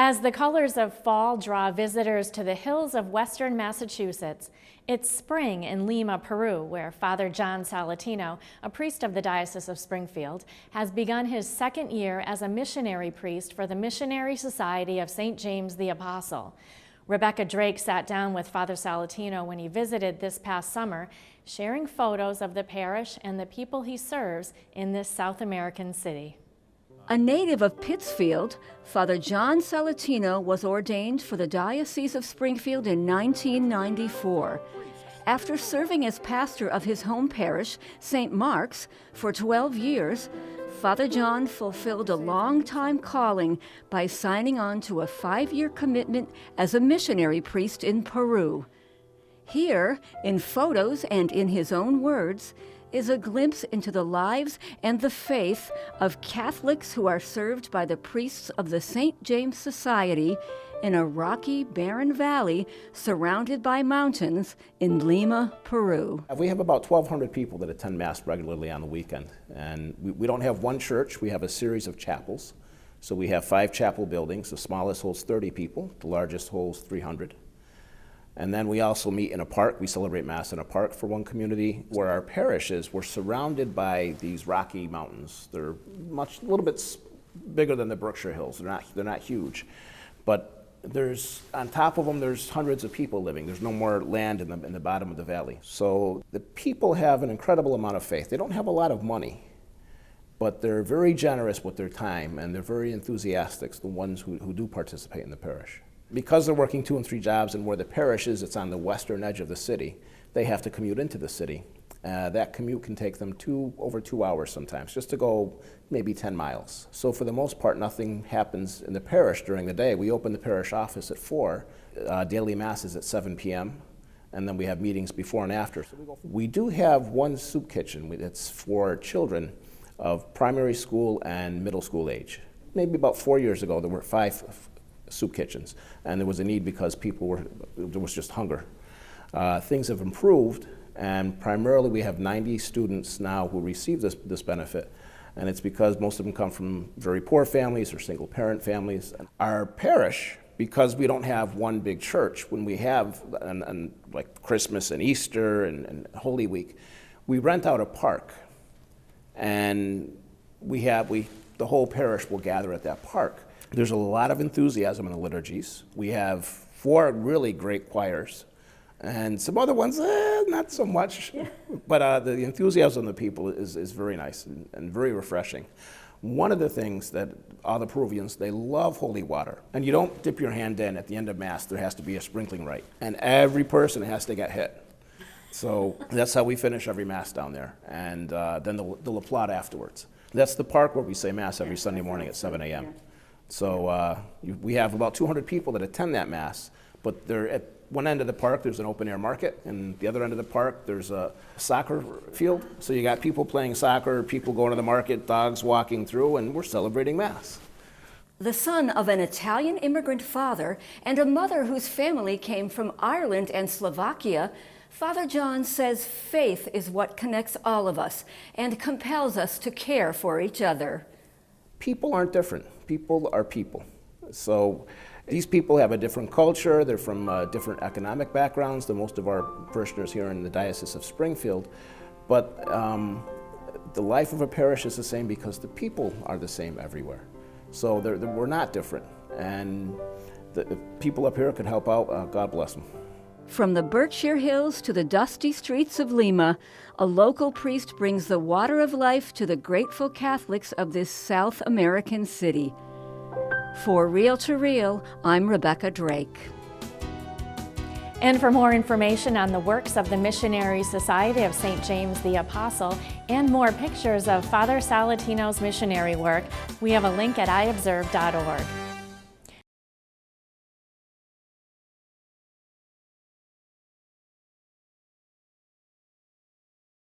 As the colors of fall draw visitors to the hills of western Massachusetts, it's spring in Lima, Peru, where Father John Salatino, a priest of the Diocese of Springfield, has begun his second year as a missionary priest for the Missionary Society of St. James the Apostle. Rebecca Drake sat down with Father Salatino when he visited this past summer, sharing photos of the parish and the people he serves in this South American city. A native of Pittsfield, Father John Salatino was ordained for the Diocese of Springfield in 1994. After serving as pastor of his home parish, St. Mark's, for 12 years, Father John fulfilled a long-time calling by signing on to a 5-year commitment as a missionary priest in Peru. Here, in photos and in his own words, is a glimpse into the lives and the faith of Catholics who are served by the priests of the St. James Society in a rocky, barren valley surrounded by mountains in Lima, Peru. We have about 1,200 people that attend Mass regularly on the weekend. And we don't have one church, we have a series of chapels. So we have 5 chapel buildings. The smallest holds 30 people, the largest holds 300. And then we also meet in a park. We celebrate Mass in a park for one community. Where our parish is, we're surrounded by these rocky mountains. They're a little bit bigger than the Berkshire Hills. They're not huge. But on top of them, there's hundreds of people living. There's no more land in the bottom of the valley. So the people have an incredible amount of faith. They don't have a lot of money, but they're very generous with their time, and they're very enthusiastic, the ones who do participate in the parish. Because they're working 2 and 3 jobs, and where the parish is, it's on the western edge of the city, they have to commute into the city. That commute can take them over 2 hours sometimes, just to go maybe 10 miles. So for the most part, nothing happens in the parish during the day. We open the parish office at 4, daily Mass is at 7 p.m., and then we have meetings before and after. We do have one soup kitchen. It's for children of primary school and middle school age. Maybe about 4 years ago, there were 5 soup kitchens, and there was a need because there was just hunger. Things have improved, and primarily we have 90 students now who receive this benefit, and it's because most of them come from very poor families or single parent families. Our parish, because we don't have one big church, when we have like Christmas and Easter and Holy Week, we rent out a park, and the whole parish will gather at that park. There's a lot of enthusiasm in the liturgies. We have 4 really great choirs, and some other ones, not so much. Yeah. But the enthusiasm of the people is very nice and very refreshing. One of the things that all the Peruvians, they love holy water. And you don't dip your hand in. At the end of Mass, there has to be a sprinkling rite. And every person has to get hit. So that's how we finish every Mass down there. And then they'll applaud afterwards. That's the park where we say Mass every Sunday morning at 7 a.m. So we have about 200 people that attend that Mass, but they're at one end of the park, there's an open air market, and the other end of the park, there's a soccer field. So you got people playing soccer, people going to the market, dogs walking through, and we're celebrating Mass. The son of an Italian immigrant father and a mother whose family came from Ireland and Slovakia, Father John says faith is what connects all of us and compels us to care for each other. People aren't different. People are people. So these people have a different culture. They're from different economic backgrounds than most of our parishioners here in the Diocese of Springfield. But the life of a parish is the same because the people are the same everywhere. So we're not different. And the people up here could help out. God bless them. From the Berkshire Hills to the dusty streets of Lima, a local priest brings the water of life to the grateful Catholics of this South American city. For Real to Real, I'm Rebecca Drake. And for more information on the works of the Missionary Society of St. James the Apostle and more pictures of Father Salatino's missionary work, we have a link at iobserve.org.